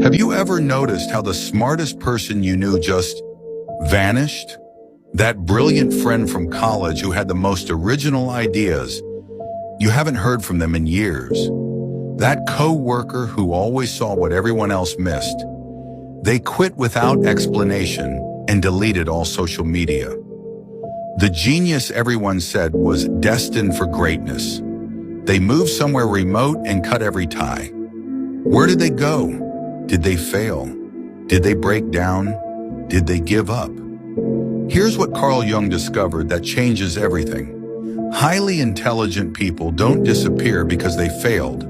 Have you ever noticed how the smartest person you knew just vanished? That brilliant friend from college who had the most original ideas, you haven't heard from them in years. That co-worker who always saw what everyone else missed. They quit without explanation and deleted all social media. The genius everyone said was destined for greatness. They moved somewhere remote and cut every tie. Where did they go? Did they fail? Did they break down? Did they give up? Here's what Carl Jung discovered that changes everything. Highly intelligent people don't disappear because they failed.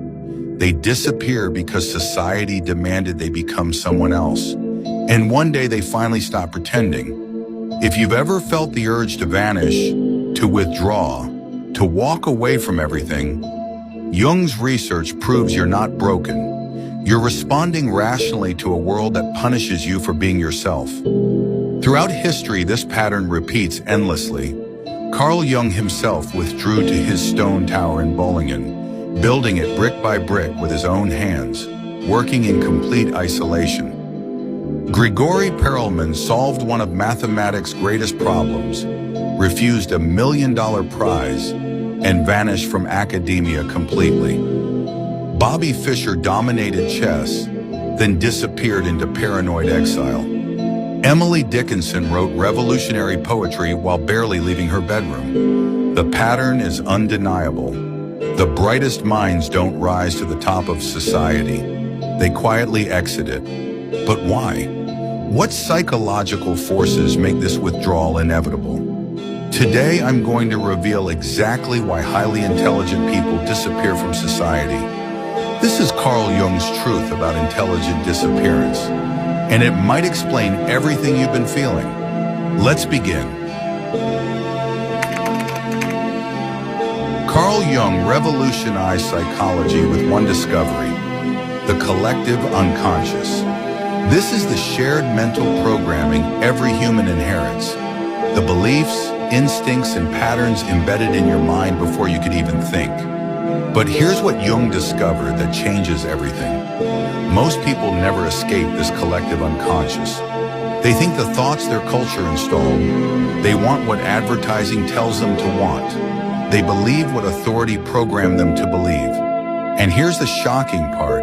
They disappear because society demanded they become someone else. And one day they finally stop pretending. If you've ever felt the urge to vanish, to withdraw, to walk away from everything, Jung's research proves you're not broken. You're responding rationally to a world that punishes you for being yourself. Throughout history, this pattern repeats endlessly. Carl Jung himself withdrew to his stone tower in Bollingen, building it brick by brick with his own hands, working in complete isolation. Grigori Perelman solved one of mathematics' greatest problems, refused a $1 million prize, and vanished from academia completely. Bobby Fischer dominated chess, then disappeared into paranoid exile. Emily Dickinson wrote revolutionary poetry while barely leaving her bedroom. The pattern is undeniable. The brightest minds don't rise to the top of society. They quietly exit it. But why? What psychological forces make this withdrawal inevitable? Today, I'm going to reveal exactly why highly intelligent people disappear from society. This is Carl Jung's truth about intelligent disappearance, and it might explain everything you've been feeling. Let's begin. Carl Jung revolutionized psychology with one discovery: the collective unconscious. This is the shared mental programming every human inherits. The beliefs, instincts, and patterns embedded in your mind before you could even think. But here's what Jung discovered that changes everything. Most people never escape this collective unconscious. They think the thoughts their culture installed. They want what advertising tells them to want. They believe what authority programmed them to believe. And here's the shocking part.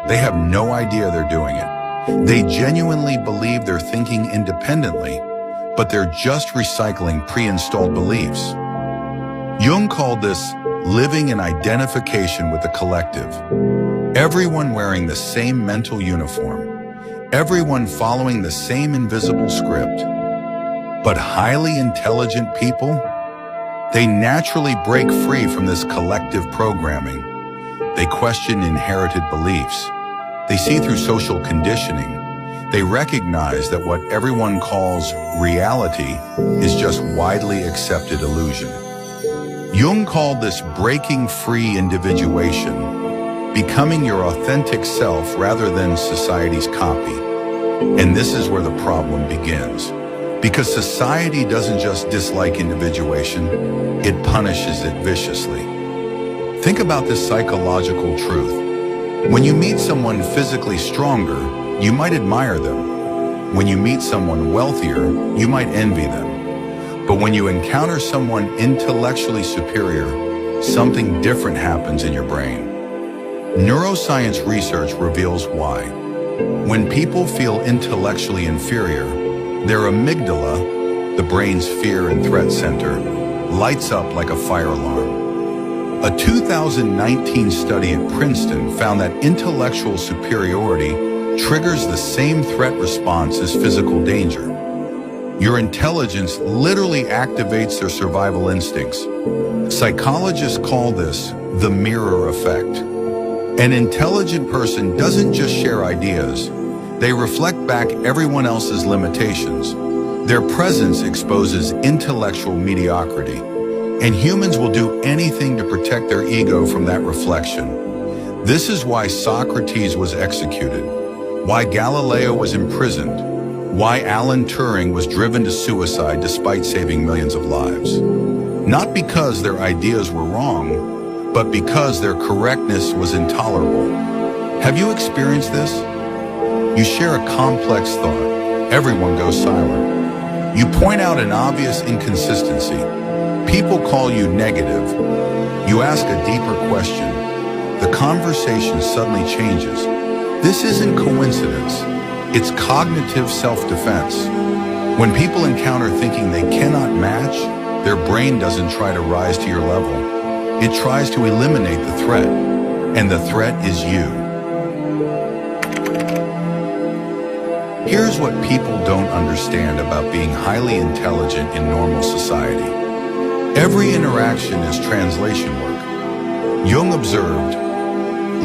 They have no idea they're doing it. They genuinely believe they're thinking independently, but they're just recycling pre-installed beliefs. Jung called this living in identification with the collective. Everyone wearing the same mental uniform. Everyone following the same invisible script. But highly intelligent people? They naturally break free from this collective programming. They question inherited beliefs. They see through social conditioning. They recognize that what everyone calls reality is just widely accepted illusion. Jung called this breaking free individuation, becoming your authentic self rather than society's copy. And this is where the problem begins. Because society doesn't just dislike individuation, it punishes it viciously. Think about this psychological truth. When you meet someone physically stronger, you might admire them. When you meet someone wealthier, you might envy them. But when you encounter someone intellectually superior, something different happens in your brain. Neuroscience research reveals why. When people feel intellectually inferior, their amygdala, the brain's fear and threat center, lights up like a fire alarm. A 2019 study at Princeton found that intellectual superiority triggers the same threat response as physical danger. Your intelligence literally activates their survival instincts. Psychologists call this the mirror effect. An intelligent person doesn't just share ideas. They reflect back everyone else's limitations. Their presence exposes intellectual mediocrity. And humans will do anything to protect their ego from that reflection. This is why Socrates was executed, why Galileo was imprisoned, why Alan Turing was driven to suicide despite saving millions of lives. Not because their ideas were wrong, but because their correctness was intolerable. Have you experienced this? You share a complex thought. Everyone goes silent. You point out an obvious inconsistency. People call you negative. You ask a deeper question. The conversation suddenly changes. This isn't coincidence. It's cognitive self-defense. When people encounter thinking they cannot match, their brain doesn't try to rise to your level. It tries to eliminate the threat, and the threat is you. Here's what people don't understand about being highly intelligent in normal society. Every interaction is translation work. Jung observed,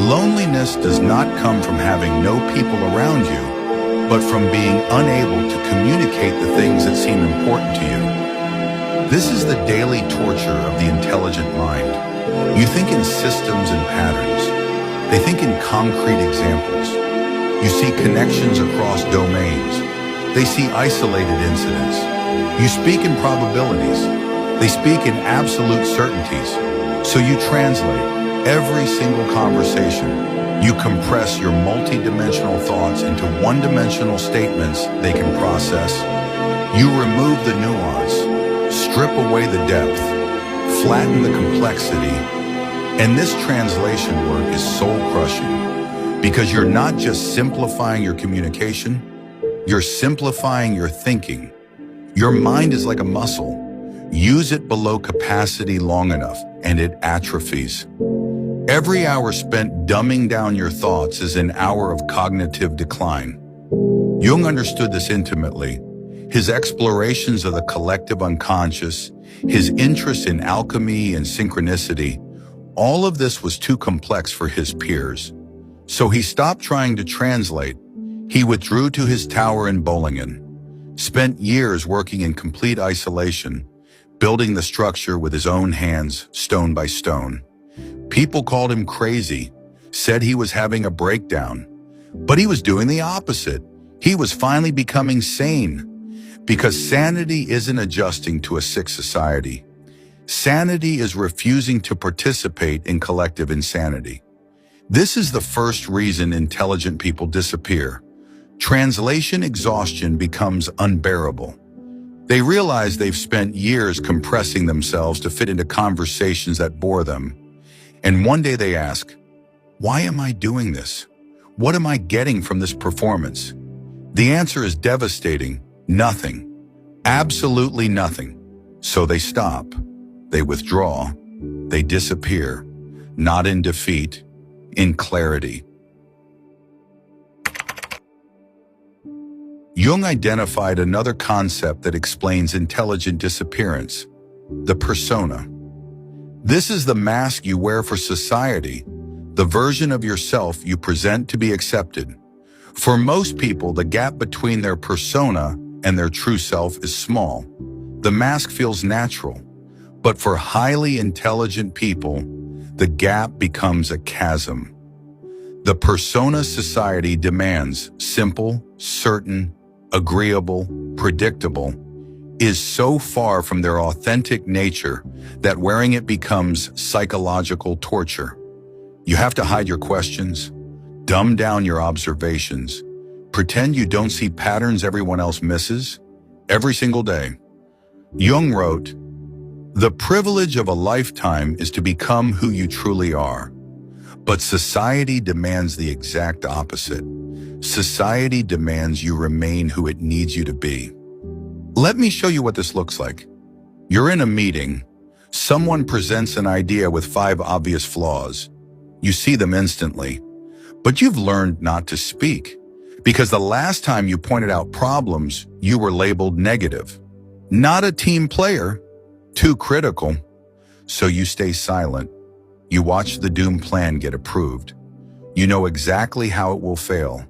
loneliness does not come from having no people around you, but from being unable to communicate the things that seem important to you. This is the daily torture of the intelligent mind. You think in systems and patterns. They think in concrete examples. You see connections across domains. They see isolated incidents. You speak in probabilities. They speak in absolute certainties. So you translate every single conversation. You compress your multi-dimensional thoughts into one-dimensional statements they can process. You remove the nuance, strip away the depth, flatten the complexity, and this translation work is soul-crushing because you're not just simplifying your communication, you're simplifying your thinking. Your mind is like a muscle. Use it below capacity long enough, and it atrophies. Every hour spent dumbing down your thoughts is an hour of cognitive decline. Jung understood this intimately. His explorations of the collective unconscious, his interest in alchemy and synchronicity, all of this was too complex for his peers. So he stopped trying to translate. He withdrew to his tower in Bollingen, spent years working in complete isolation, building the structure with his own hands, stone by stone. People called him crazy, said he was having a breakdown, but he was doing the opposite. He was finally becoming sane, because sanity isn't adjusting to a sick society. Sanity is refusing to participate in collective insanity. This is the first reason intelligent people disappear. Translation exhaustion becomes unbearable. They realize they've spent years compressing themselves to fit into conversations that bore them. And one day they ask, why am I doing this? What am I getting from this performance? The answer is devastating. Nothing. Absolutely nothing. So they stop. They withdraw. They disappear. Not in defeat, in clarity. Jung identified another concept that explains intelligent disappearance, the persona. This is the mask you wear for society, the version of yourself you present to be accepted. For most people, the gap between their persona and their true self is small. The mask feels natural. But for highly intelligent people, the gap becomes a chasm. The persona society demands, simple, certain, agreeable, predictable, is so far from their authentic nature that wearing it becomes psychological torture. You have to hide your questions, dumb down your observations, pretend you don't see patterns everyone else misses, every single day. Jung wrote, "The privilege of a lifetime is to become who you truly are. But society demands the exact opposite. Society demands you remain who it needs you to be." Let me show you what this looks like. You're in a meeting. Someone presents an idea with 5 obvious flaws. You see them instantly. But you've learned not to speak, because the last time you pointed out problems, you were labeled negative. Not a team player, too critical. So you stay silent. You watch the doomed plan get approved. You know exactly how it will fail.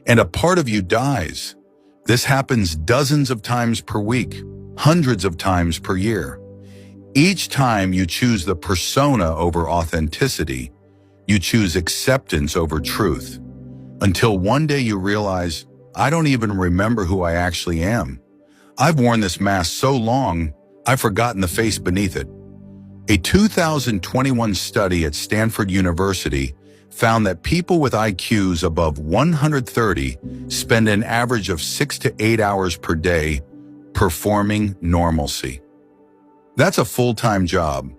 And a part of you dies. This happens dozens of times per week, hundreds of times per year. Each time you choose the persona over authenticity, you choose acceptance over truth. Until one day you realize, I don't even remember who I actually am. I've worn this mask so long, I've forgotten the face beneath it. A 2021 study at Stanford University found that people with IQs above 130 spend an average of 6 to 8 hours per day performing normalcy. That's a full-time job,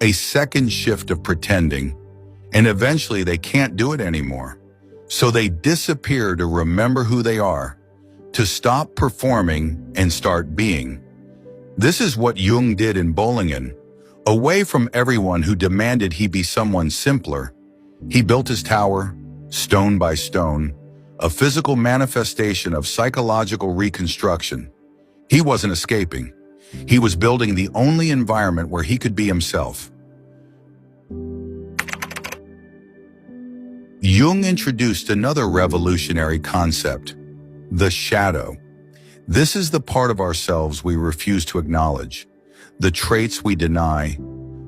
a second shift of pretending, and eventually they can't do it anymore. So they disappear to remember who they are, to stop performing and start being. This is what Jung did in Bollingen. Away from everyone who demanded he be someone simpler, he built his tower, stone by stone, a physical manifestation of psychological reconstruction. He wasn't escaping. He was building the only environment where he could be himself. Jung introduced another revolutionary concept, the shadow. This is the part of ourselves we refuse to acknowledge, the traits we deny,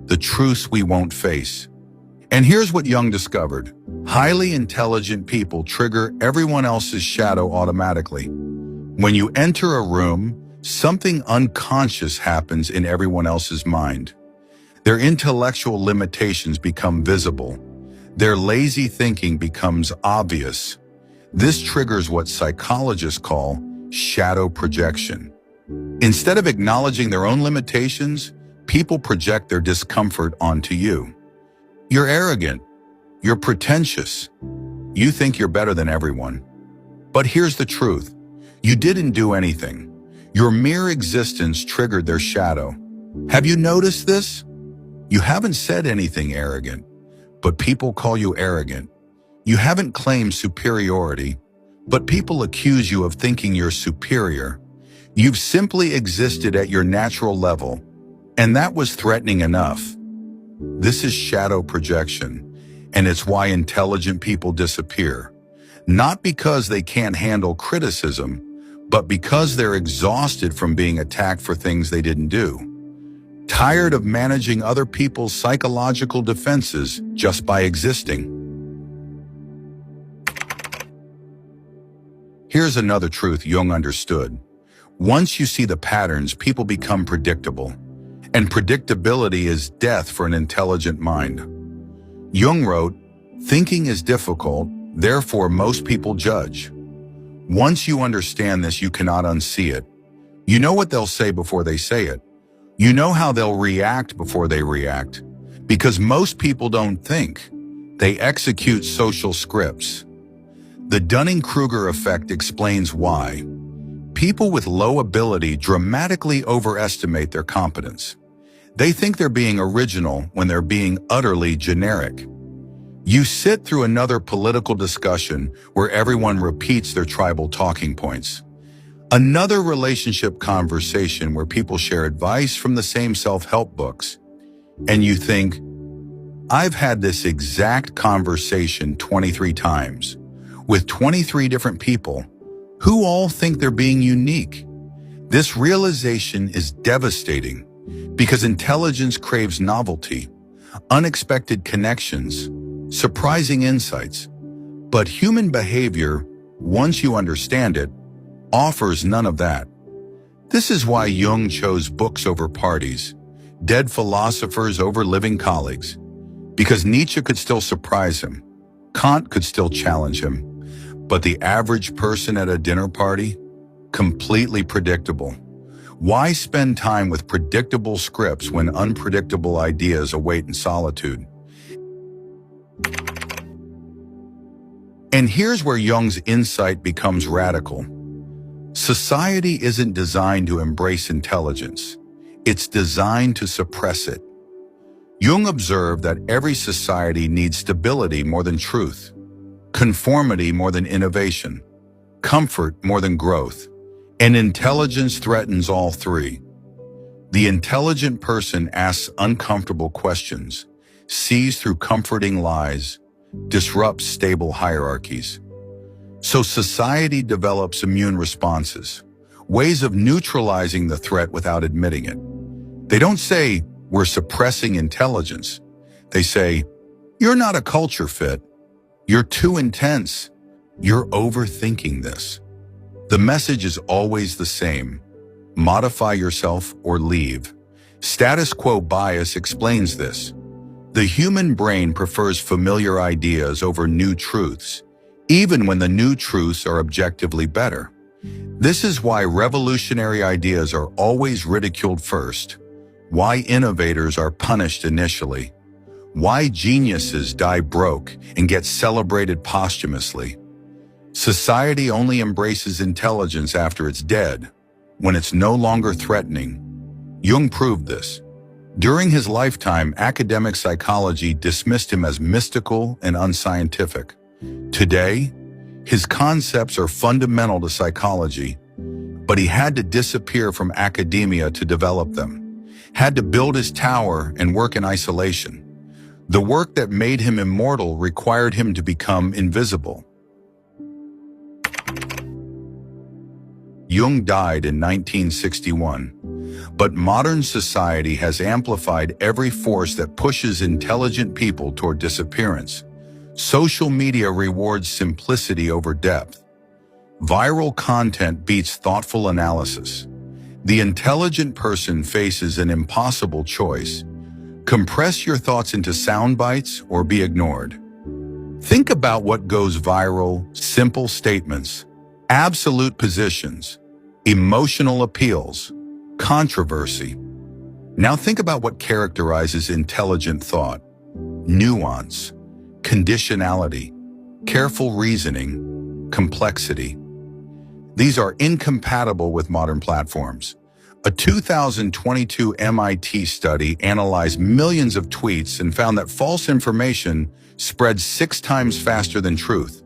the truths we won't face. And here's what Jung discovered. Highly intelligent people trigger everyone else's shadow automatically. When you enter a room, something unconscious happens in everyone else's mind. Their intellectual limitations become visible. Their lazy thinking becomes obvious. This triggers what psychologists call shadow projection. Instead of acknowledging their own limitations, people project their discomfort onto you. You're arrogant. You're pretentious. You think you're better than everyone. But here's the truth. You didn't do anything. Your mere existence triggered their shadow. Have you noticed this? You haven't said anything arrogant, but people call you arrogant. You haven't claimed superiority, but people accuse you of thinking you're superior. You've simply existed at your natural level, and that was threatening enough. This is shadow projection, and it's why intelligent people disappear. Not because they can't handle criticism, but because they're exhausted from being attacked for things they didn't do. Tired of managing other people's psychological defenses just by existing. Here's another truth Jung understood. Once you see the patterns, people become predictable. And predictability is death for an intelligent mind. Jung wrote, "Thinking is difficult, therefore most people judge." Once you understand this, you cannot unsee it. You know what they'll say before they say it. You know how they'll react before they react. Because most people don't think. They execute social scripts. The Dunning-Kruger effect explains why. People with low ability dramatically overestimate their competence. They think they're being original when they're being utterly generic. You sit through another political discussion where everyone repeats their tribal talking points. Another relationship conversation where people share advice from the same self-help books. And you think, I've had this exact conversation 23 times with 23 different people who all think they're being unique. This realization is devastating because intelligence craves novelty, unexpected connections, surprising insights. But human behavior, once you understand it, offers none of that. This is why Jung chose books over parties, dead philosophers over living colleagues, because Nietzsche could still surprise him, Kant could still challenge him, but the average person at a dinner party, completely predictable. Why spend time with predictable scripts when unpredictable ideas await in solitude? And here's where Jung's insight becomes radical. Society isn't designed to embrace intelligence. It's designed to suppress it. Jung observed that every society needs stability more than truth, conformity more than innovation, comfort more than growth, and intelligence threatens all three. The intelligent person asks uncomfortable questions, sees through comforting lies, disrupts stable hierarchies. So society develops immune responses, ways of neutralizing the threat without admitting it. They don't say, we're suppressing intelligence. They say, you're not a culture fit. You're too intense. You're overthinking this. The message is always the same. Modify yourself or leave. Status quo bias explains this. The human brain prefers familiar ideas over new truths, even when the new truths are objectively better. This is why revolutionary ideas are always ridiculed first, why innovators are punished initially, why geniuses die broke and get celebrated posthumously. Society only embraces intelligence after it's dead, when it's no longer threatening. Jung proved this. During his lifetime, academic psychology dismissed him as mystical and unscientific. Today, his concepts are fundamental to psychology, but he had to disappear from academia to develop them, had to build his tower and work in isolation. The work that made him immortal required him to become invisible. Jung died in 1961, but modern society has amplified every force that pushes intelligent people toward disappearance. Social media rewards simplicity over depth. Viral content beats thoughtful analysis. The intelligent person faces an impossible choice. Compress your thoughts into sound bites or be ignored. Think about what goes viral: simple statements, absolute positions, emotional appeals, controversy. Now think about what characterizes intelligent thought: nuance, conditionality, careful reasoning, complexity. These are incompatible with modern platforms. A 2022 MIT study analyzed millions of tweets and found that false information spreads 6 times faster than truth.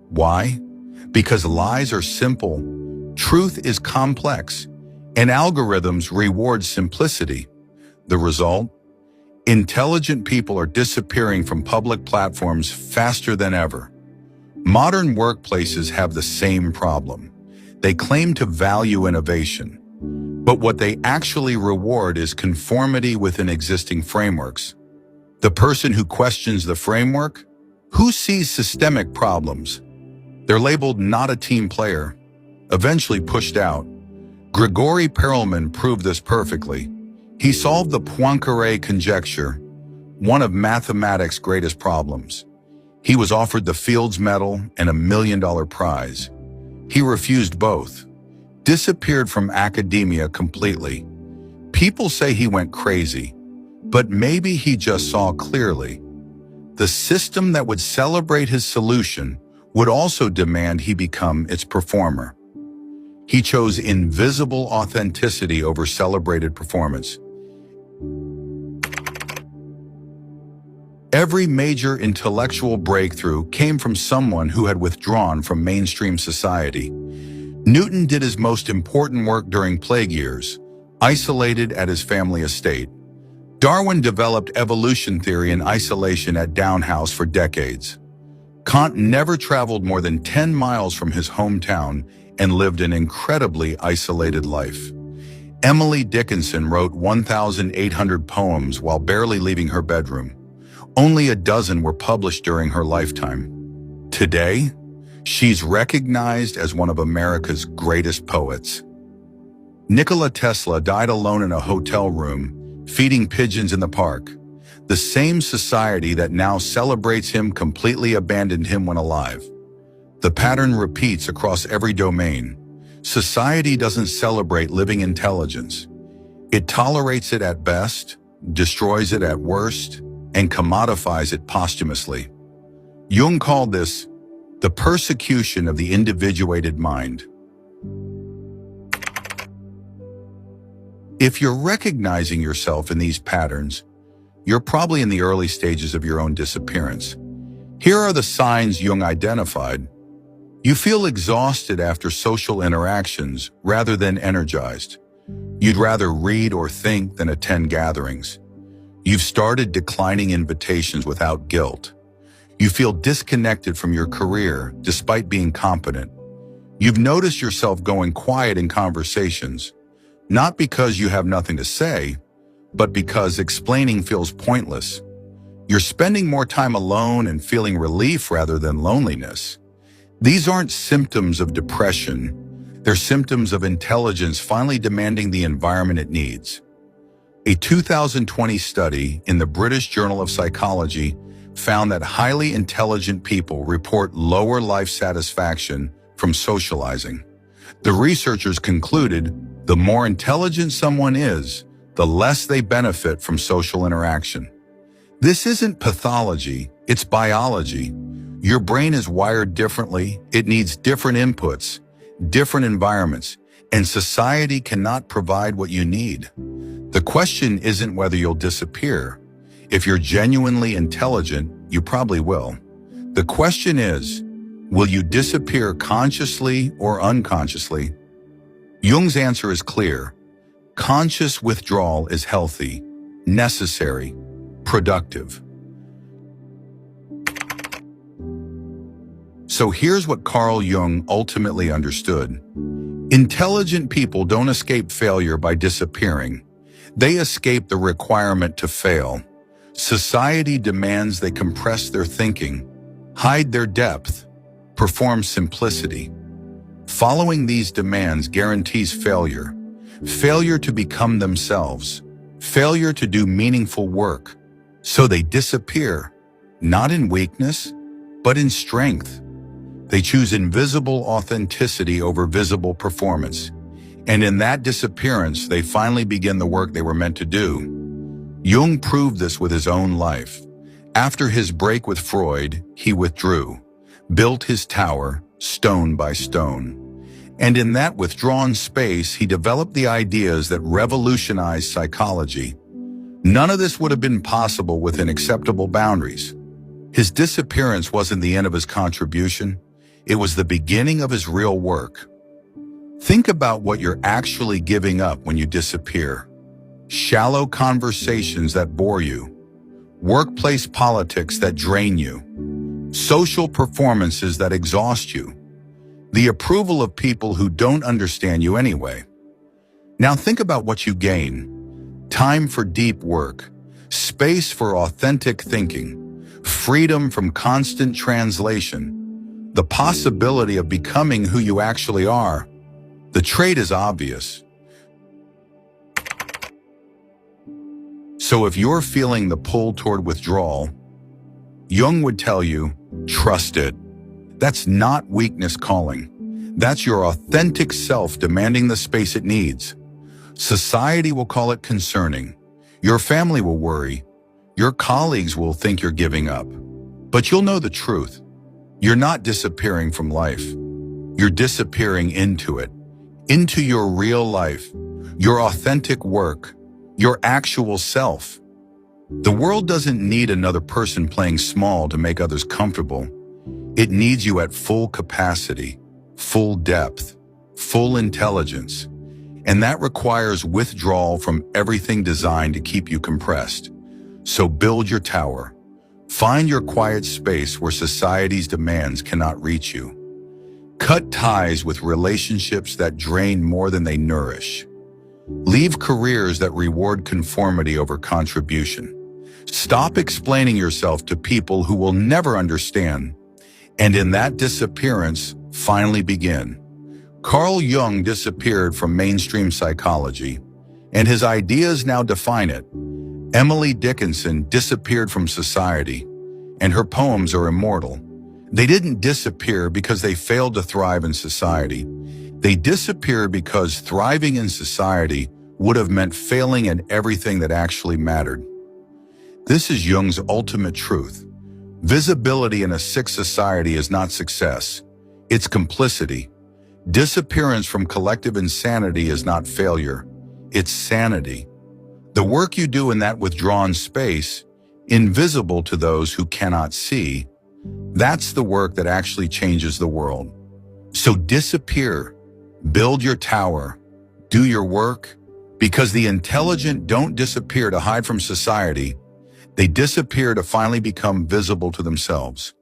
Why? Because lies are simple, truth is complex, and algorithms reward simplicity. The result? Intelligent people are disappearing from public platforms faster than ever. Modern workplaces have the same problem. They claim to value innovation, but what they actually reward is conformity within existing frameworks. The person who questions the framework, who sees systemic problems, they're labeled not a team player, eventually pushed out. Grigori Perelman proved this perfectly. He solved the Poincaré conjecture, one of mathematics' greatest problems. He was offered the Fields Medal and $1 million prize. He refused both, disappeared from academia completely. People say he went crazy, but maybe he just saw clearly. The system that would celebrate his solution would also demand he become its performer. He chose invisible authenticity over celebrated performance. Every major intellectual breakthrough came from someone who had withdrawn from mainstream society. Newton did his most important work during plague years, isolated at his family estate. Darwin developed evolution theory in isolation at Down House for decades. Kant never traveled more than 10 miles from his hometown and lived an incredibly isolated life. Emily Dickinson wrote 1,800 poems while barely leaving her bedroom. Only a dozen were published during her lifetime. Today, she's recognized as one of America's greatest poets. Nikola Tesla died alone in a hotel room, feeding pigeons in the park. The same society that now celebrates him completely abandoned him when alive. The pattern repeats across every domain. Society doesn't celebrate living intelligence. It tolerates it at best, destroys it at worst, and commodifies it posthumously. Jung called this the persecution of the individuated mind. If you're recognizing yourself in these patterns, you're probably in the early stages of your own disappearance. Here are the signs Jung identified. You feel exhausted after social interactions rather than energized. You'd rather read or think than attend gatherings. You've started declining invitations without guilt. You feel disconnected from your career despite being competent. You've noticed yourself going quiet in conversations, not because you have nothing to say, but because explaining feels pointless. You're spending more time alone and feeling relief rather than loneliness. These aren't symptoms of depression. They're symptoms of intelligence finally demanding the environment it needs. A 2020 study in the British Journal of Psychology found that highly intelligent people report lower life satisfaction from socializing. The researchers concluded the more intelligent someone is, the less they benefit from social interaction. This isn't pathology, it's biology. Your brain is wired differently, it needs different inputs, different environments, and society cannot provide what you need. The question isn't whether you'll disappear. If you're genuinely intelligent, you probably will. The question is, will you disappear consciously or unconsciously? Jung's answer is clear. Conscious withdrawal is healthy, necessary, productive. So here's what Carl Jung ultimately understood. Intelligent people don't escape failure by disappearing. They escape the requirement to fail. Society demands they compress their thinking, hide their depth, perform simplicity. Following these demands guarantees failure. Failure to become themselves. Failure to do meaningful work. So they disappear, not in weakness, but in strength. They choose invisible authenticity over visible performance. And in that disappearance, they finally begin the work they were meant to do. Jung proved this with his own life. After his break with Freud, he withdrew, built his tower, stone by stone. And in that withdrawn space, he developed the ideas that revolutionized psychology. None of this would have been possible within acceptable boundaries. His disappearance wasn't the end of his contribution. It was the beginning of his real work. Think about what you're actually giving up when you disappear. Shallow conversations that bore you, workplace politics that drain you, social performances that exhaust you, the approval of people who don't understand you anyway. Now think about what you gain. Time for deep work, space for authentic thinking, freedom from constant translation, the possibility of becoming who you actually are. The trade is obvious. So if you're feeling the pull toward withdrawal, Jung would tell you, trust it. That's not weakness calling. That's your authentic self demanding the space it needs. Society will call it concerning. Your family will worry. Your colleagues will think you're giving up. But you'll know the truth. You're not disappearing from life. You're disappearing into it, into your real life, your authentic work, your actual self. The world doesn't need another person playing small to make others comfortable. It needs you at full capacity, full depth, full intelligence. And that requires withdrawal from everything designed to keep you compressed. So build your tower. Find your quiet space where society's demands cannot reach you. Cut ties with relationships that drain more than they nourish. Leave careers that reward conformity over contribution. Stop explaining yourself to people who will never understand. And in that disappearance, finally begin. Carl Jung disappeared from mainstream psychology, and his ideas now define it. Emily Dickinson disappeared from society, and her poems are immortal. They didn't disappear because they failed to thrive in society. They disappeared because thriving in society would have meant failing at everything that actually mattered. This is Jung's ultimate truth. Visibility in a sick society is not success. It's complicity. Disappearance from collective insanity is not failure. It's sanity. The work you do in that withdrawn space, invisible to those who cannot see, that's the work that actually changes the world. So disappear, build your tower, do your work, because the intelligent don't disappear to hide from society. They disappear to finally become visible to themselves.